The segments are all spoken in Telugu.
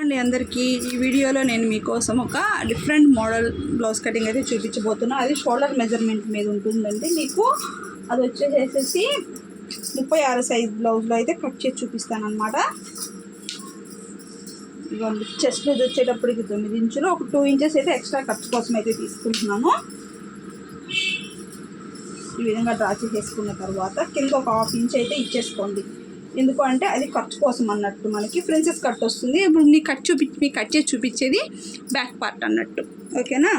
అండి అందరికీ ఈ వీడియోలో నేను మీకోసం ఒక డిఫరెంట్ మోడల్ బ్లౌజ్ కటింగ్ అయితే చూపించబోతున్నా. అది షోల్డర్ మెజర్మెంట్ మీద ఉంటుందండి. మీకు అది వచ్చేసేసి 36 సైజ్ బ్లౌజ్లో అయితే కట్ చేసి చూపిస్తాను అనమాట. ఇవ్వండి, చెస్ట్ మీద వచ్చేటప్పటికి 9 ఇంచులు, ఒక 2 ఇంచెస్ అయితే ఎక్స్ట్రా ఖర్చు కోసం అయితే తీసుకుంటున్నాను. ఈ విధంగా డ్రా చేసేసుకున్న తర్వాత కింద ఒక 1/2 ఇంచ్ అయితే ఇచ్చేసుకోండి. ఎందుకు అంటే అది ఖర్చు కోసం అన్నట్టు, మనకి ప్రిన్సెస్ కట్ వస్తుంది. ఇప్పుడు మీకు కట్ చేసి చూపించేది బ్యాక్ పార్ట్ అన్నట్టు, ఓకేనా.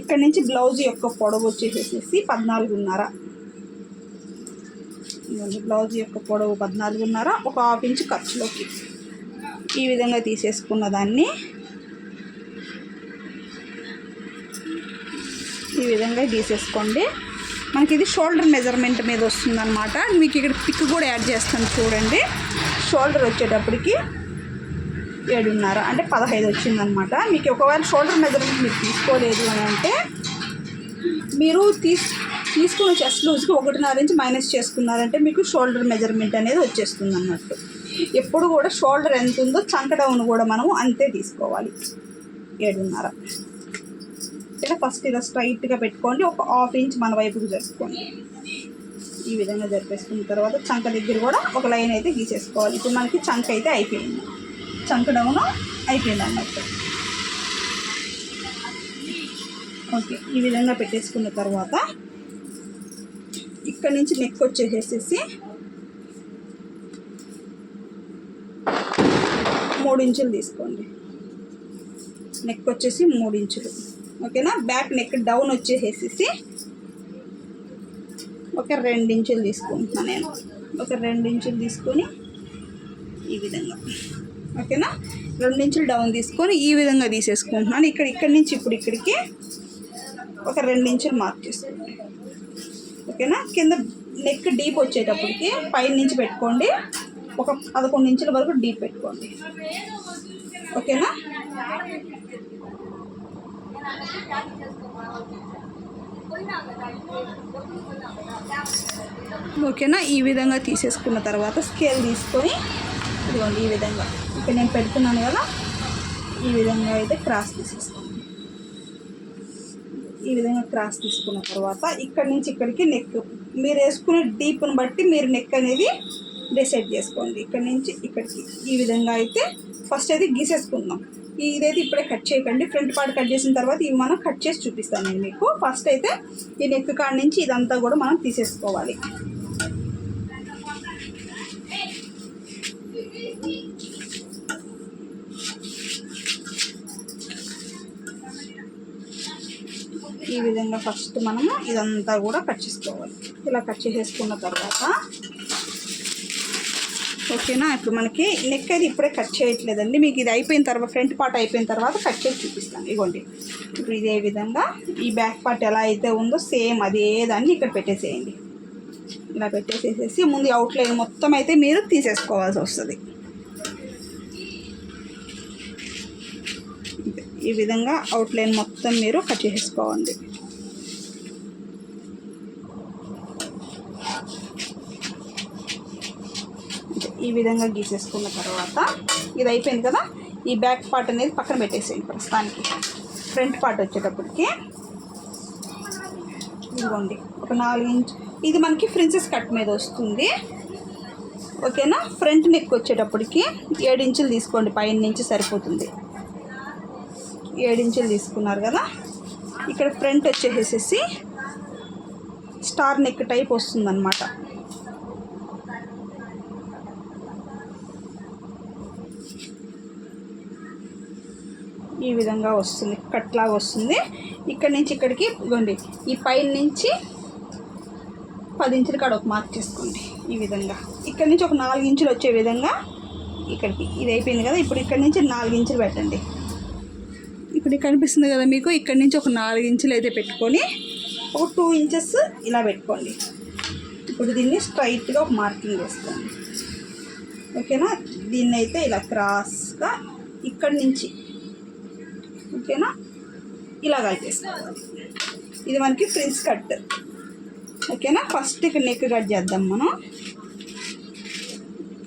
ఇక్కడ నుంచి బ్లౌజ్ యొక్క పొడవు వచ్చేసేసి 14.5. బ్లౌజ్ యొక్క పొడవు 14.5, ఒక 1/2 ఇంచ్ ఖర్చులోకి ఈ విధంగా తీసేసుకున్న దాన్ని ఈ విధంగా తీసేసుకోండి. మనకి ఇది షోల్డర్ మెజర్మెంట్ మీద వస్తుందన్నమాట. మీకు ఇక్కడ పిక్ కూడా యాడ్ చేస్తాను చూడండి. షోల్డర్ వచ్చేటప్పటికి 7.5 అంటే 15 వచ్చిందనమాట. మీకు ఒకవేళ షోల్డర్ మెజర్మెంట్ మీరు తీసుకోలేదు అని అంటే మీరు తీసుకున్న చెస్ట్ లూజ్కి 1.5 ఇంచ్ మైనస్ చేసుకున్నారంటే మీకు షోల్డర్ మెజర్మెంట్ అనేది వచ్చేస్తుంది అన్నట్టు. ఎప్పుడు కూడా షోల్డర్ ఎంత ఉందో చంక డౌన్ కూడా మనము అంతే తీసుకోవాలి, 7.5. ఇలా ఫస్ట్ ఇలా స్ట్రైట్గా పెట్టుకోండి. ఒక 1/2 ఇంచ్ మన వైపుకి జరుపుకోండి. ఈ విధంగా జరిపేసుకున్న తర్వాత చంక దగ్గర కూడా ఒక లైన్ అయితే గీసేసుకోవాలి. ఇప్పుడు మనకి చంక అయితే అయిపోయింది, చంక డౌన్ అయిపోయింది అన్నట్టు. ఓకే, ఈ విధంగా పెట్టేసుకున్న తర్వాత ఇక్కడ నుంచి నెక్ వచ్చేసేసి 3 ఇంచులు తీసుకోండి. నెక్ వచ్చేసి 3 ఇంచులు, ఓకేనా. బ్యాక్ నెక్ డౌన్ వచ్చేసేసి ఒక 2 ఇంచులు తీసుకుంటున్నాను నేను. ఒక 2 ఇంచులు తీసుకొని ఈ విధంగా, ఓకేనా. 2 ఇంచులు డౌన్ తీసుకొని ఈ విధంగా తీసేసుకుంటున్నాను. ఇక్కడి నుంచి ఇప్పుడు ఇక్కడికి ఒక 2 ఇంచులు మార్క్ చేసుకోండి, ఓకేనా. కింద నెక్ డీప్ వచ్చేటప్పటికి పైన నుంచి పెట్టుకోండి. ఒక 11 ఇంచుల వరకు డీప్ పెట్టుకోండి, ఓకేనా. ఓకేనా, ఈ విధంగా తీసేసుకున్న తర్వాత స్కేల్ తీసుకొని ఇదిగోండి ఈ విధంగా ఇక్కడ నేను పెడుతున్నాను కదా, ఈ విధంగా అయితే క్రాస్ తీసేసుకోండి. ఈ విధంగా క్రాస్ తీసుకున్న తర్వాత ఇక్కడి నుంచి ఇక్కడికి నెక్ మీరు వేసుకునే డీప్ని బట్టి మీరు నెక్ అనేది డిసైడ్ చేసుకోండి. ఇక్కడి నుంచి ఇక్కడికి ఈ విధంగా అయితే ఫస్ట్ అయితే గీసేసుకుందాం. ఇదైతే ఇప్పుడే కట్ చేయకండి, ఫ్రంట్ పార్ట్ కట్ చేసిన తర్వాత ఇవి మనం కట్ చేసి చూపిస్తాను నేను మీకు. ఫస్ట్ అయితే ఈ నెక్ కాడ నుంచి ఇదంతా కూడా మనం తీసేసుకోవాలి. ఈ విధంగా ఫస్ట్ మనము ఇదంతా కూడా కట్ చేసుకోవాలి. ఇలా కట్ చేసేసుకున్న తర్వాత ఓకేనా. ఇప్పుడు మనకి నెక్ అయితే ఇప్పుడే కట్ చేయట్లేదండి, మీకు ఇది అయిపోయిన తర్వాత ఫ్రంట్ పార్ట్ అయిపోయిన తర్వాత కట్ చేసి చూపిస్తాను. ఇగోండి ఇప్పుడు ఇదే విధంగా ఈ బ్యాక్ పార్ట్ ఎలా అయితే ఉందో సేమ్ అదే దాన్ని ఇక్కడ పెట్టేసేయండి. ఇలా పెట్టేసేసి ముందు అవుట్లైన్ మొత్తం అయితే మీరు తీసేసుకోవాల్సి వస్తుంది. ఈ విధంగా అవుట్లైన్ మొత్తం మీరు కట్ చేసుకోండి. ఈ విధంగా గీసేసుకున్న తర్వాత ఇది అయిపోయింది కదా, ఈ బ్యాక్ పార్ట్ అనేది పక్కన పెట్టేసేయండి. ప్రస్తుతానికి ఫ్రంట్ పార్ట్ వచ్చేటప్పటికి ఇదిగోండి ఒక 4 ఇంచ్, ఇది మనకి ప్రిన్సెస్ కట్ మీద వస్తుంది, ఓకేనా. ఫ్రంట్ నెక్ వచ్చేటప్పటికి 7 ఇంచులు తీసుకోండి, పైన నుంచి సరిపోతుంది. 7 ఇంచులు తీసుకున్నారు కదా, ఇక్కడ ఫ్రంట్ వచ్చేసేసి స్టార్ నెక్ టైప్ వస్తుందన్నమాట. ఈ విధంగా వస్తుంది, కట్ లాగా వస్తుంది. ఇక్కడ నుంచి ఇక్కడికి ఇవ్వండి, ఈ పైన నుంచి 10 ఇంచుల కాడ ఒక మార్క్ చేసుకోండి. ఈ విధంగా ఇక్కడ నుంచి ఒక 4 ఇంచులు వచ్చే విధంగా ఇక్కడికి ఇది అయిపోయింది కదా. ఇప్పుడు ఇక్కడ నుంచి 4 ఇంచులు పెట్టండి. ఇప్పుడు కనిపిస్తుంది కదా మీకు, ఇక్కడ నుంచి ఒక 4 ఇంచులు అయితే పెట్టుకొని ఒక 2 ఇంచెస్ ఇలా పెట్టుకోండి. ఇప్పుడు దీన్ని స్ట్రైట్గా ఒక మార్కింగ్ వేసుకోండి, ఓకేనా. దీన్ని అయితే ఇలా క్రాస్గా ఇక్కడి నుంచి, ఓకేనా, ఇలా కలిపేసుకోవాలి. ఇది మనకి ఫ్రిన్స్ కట్, ఓకేనా. ఫస్ట్ ఇక్కడ నెక్ కట్ చేద్దాం మనం.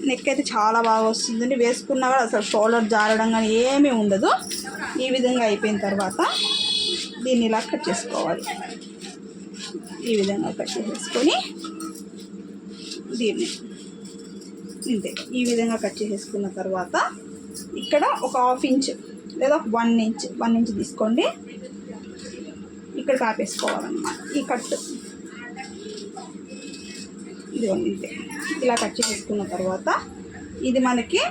నెక్ అయితే చాలా బాగా వస్తుందండి. వేసుకున్నా కూడా అసలు షోల్డర్ జారడం కానీ ఏమీ ఉండదు. ఈ విధంగా అయిపోయిన తర్వాత దీన్ని ఇలా కట్ చేసుకోవాలి. ఈ విధంగా కట్ చేసేసుకొని దీన్ని ఇంతే ఈ విధంగా కట్ చేసేసుకున్న తర్వాత ఇక్కడ ఒక 1/2 ఇంచ్ లేదా 1 ఇంచ్ తీసుకోండి. ఇక్కడ కాపేసుకోవాలన్నమాట ఈ కట్. ఇదిగోండి ఇంతే ఇలా కట్ చేసుకున్న తర్వాత ఇది మనకి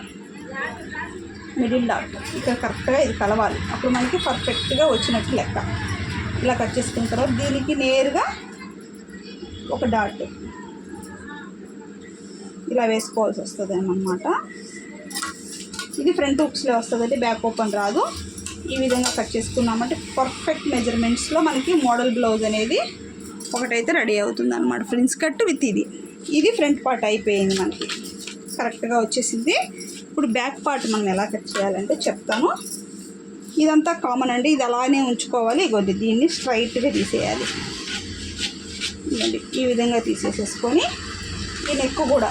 మిడిల్ డాట్ ఇక్కడ కరెక్ట్గా ఇది కలవాలి. అప్పుడు మనకి పర్ఫెక్ట్గా వచ్చినట్టు లెక్క. ఇలా కట్ చేసుకున్న తర్వాత దీనికి నేరుగా ఒక డాట్ ఇలా వేసుకోవాల్సి వస్తుంది అన్నమాట. ఇది ఫ్రంట్ హుక్స్లో వస్తుందండి, బ్యాక్ ఓపెన్ రాదు. ఈ విధంగా కట్ చేసుకున్నామంటే పర్ఫెక్ట్ మెజర్మెంట్స్లో మనకి మోడల్ బ్లౌజ్ అనేది ఒకటైతే రెడీ అవుతుంది అనమాట. ఫ్రిన్స్ కట్ విత్ ఇది ఫ్రంట్ పార్ట్ అయిపోయింది, మనకి కరెక్ట్గా వచ్చేసింది. ఇప్పుడు బ్యాక్ పార్ట్ మనం ఎలా కట్ చేయాలంటే చెప్తాను. ఇదంతా కామన్ అండి, ఇది అలానే ఉంచుకోవాలి. ఇగోండి దీన్ని స్ట్రైట్గా తీసేయాలి. ఇదండి ఈ విధంగా తీసేసేసుకొని ఈ నెక్ కూడా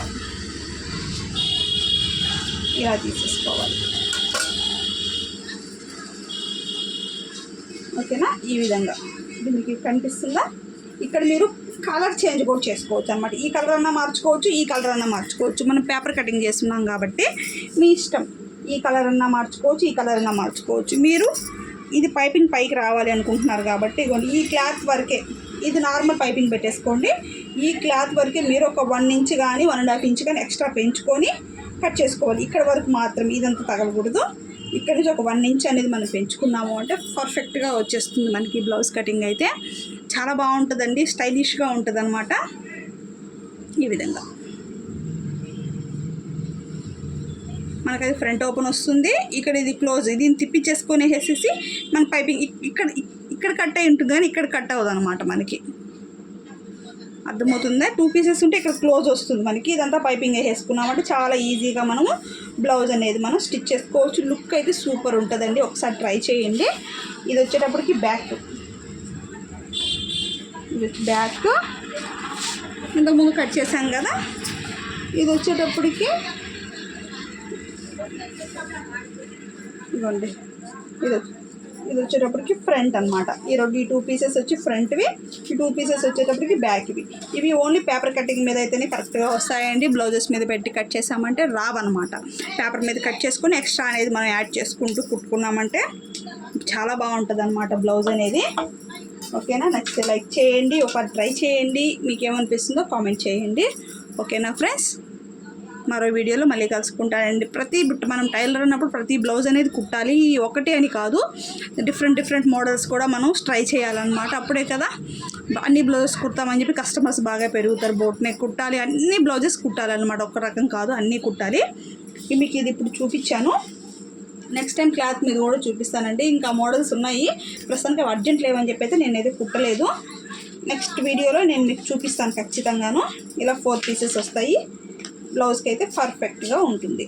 ఇలా తీసేసుకోవాలి. ఓకేనా? ఈ విధంగా ఇది మీకు కనిపిస్తుందా? ఇక్కడ మీరు కలర్ చేంజ్ కూడా చేసుకోవచ్చు అన్నమాట. ఈ కలర్ అన్నా మార్చుకోవచ్చు, ఈ కలర్ అన్నా మార్చుకోవచ్చు. మనం పేపర్ కటింగ్ చేస్తున్నాం కాబట్టి మీ ఇష్టం. ఈ కలర్ అన్నా మార్చుకోవచ్చు, ఈ కలర్ అన్నా మార్చుకోవచ్చు. మీరు ఇది పైపింగ్ పైకి రావాలి అనుకుంటున్నారు కాబట్టి ఈ క్లాత్ వరకే, ఇది నార్మల్ పైపింగ్ పెట్టేసుకోండి. ఈ క్లాత్ వరకే మీరు ఒక 1 ఇంచ్ కానీ 1.5 ఇంచ్ కానీ ఎక్స్ట్రా పెంచుకొని కట్ చేసుకోవాలి. ఇక్కడ వరకు మాత్రం ఇదంతా తగలకూడదు. ఇక్కడ నుంచి ఒక 1 ఇంచ్ అనేది మనం పెంచుకున్నాము అంటే పర్ఫెక్ట్గా వచ్చేస్తుంది మనకి బ్లౌజ్ కటింగ్. అయితే చాలా బాగుంటుందండి, స్టైలిష్గా ఉంటుంది అనమాట. ఈ విధంగా మనకది ఫ్రంట్ ఓపెన్ వస్తుంది. ఇక్కడ ఇది క్లోజ్, దీన్ని తిప్పించేసుకొని వేసేసి మన పైపింగ్ ఇక్కడ కట్ అయి ఉంటుంది కానీ ఇక్కడ కట్ అవ్వదు అనమాట. మనకి అర్థమవుతుందా? 2 పీసెస్ ఉంటే ఇక్కడ క్లోజ్ వస్తుంది మనకి. ఇదంతా పైపింగ్ వేసేసుకున్నామంటే చాలా ఈజీగా మనము బ్లౌజ్ అనేది మనం స్టిచ్ చేసుకోవచ్చు. లుక్ అయితే సూపర్ ఉంటుందండి, ఒకసారి ట్రై చేయండి. ఇది వచ్చేటప్పటికి బ్యాక్ ఇంతకుముందు కట్ చేసాం కదా. ఇది వచ్చేటప్పటికి ఇవ్వండి, ఇది వచ్చేటప్పటికి ఫ్రంట్ అనమాట. ఈ 2 పీసెస్ వచ్చి ఫ్రంట్వి, ఈ 2 పీసెస్ వచ్చేటప్పటికి బ్యాక్వి. ఇవి ఓన్లీ పేపర్ కటింగ్ మీద అయితేనే కరెక్ట్గా వస్తాయండి. బ్లౌజెస్ మీద పెట్టి కట్ చేసామంటే రావన్నమాట. పేపర్ మీద కట్ చేసుకొని ఎక్స్ట్రా అనేది మనం యాడ్ చేసుకుంటూ కుట్టుకున్నామంటే చాలా బాగుంటుంది అనమాట బ్లౌజ్ అనేది. ఓకేనా? నచ్చితే లైక్ చేయండి, ఒకసారి ట్రై చేయండి, మీకు ఏమనిపిస్తుందో కామెంట్ చేయండి. ఓకేనా ఫ్రెండ్స్? మరో వీడియోలో మళ్ళీ కలుసుకుంటానండి. మనం టైలర్ అన్నప్పుడు ప్రతి బ్లౌజ్ అనేది కుట్టాలి, ఒకటే అని కాదు, డిఫరెంట్ మోడల్స్ కూడా మనం ట్రై చేయాలన్నమాట. అప్పుడే కదా అన్ని బ్లౌజెస్ కుడతామని చెప్పి కస్టమర్స్ బాగా పెరుగుతారు. బోట్ నెక్ కుట్టాలి, అన్ని బ్లౌజెస్ కుట్టాలన్నమాట, ఒక రకం కాదు అన్నీ కుట్టాలి. మీకు ఇది ఇప్పుడు చూపించాను, నెక్స్ట్ టైం క్లాత్ మీద కూడా చూపిస్తానండి. ఇంకా మోడల్స్ ఉన్నాయి, ప్రస్తుతానికి అర్జెంట్ లేవని చెప్పి అయితే నేనైతే కుట్టలేదు. నెక్స్ట్ వీడియోలో నేను మీకు చూపిస్తాను ఖచ్చితంగాను. ఇలా 4 పీసెస్ వస్తాయి, బ్లౌజ్కి అయితే పర్ఫెక్ట్గా ఉంటుంది.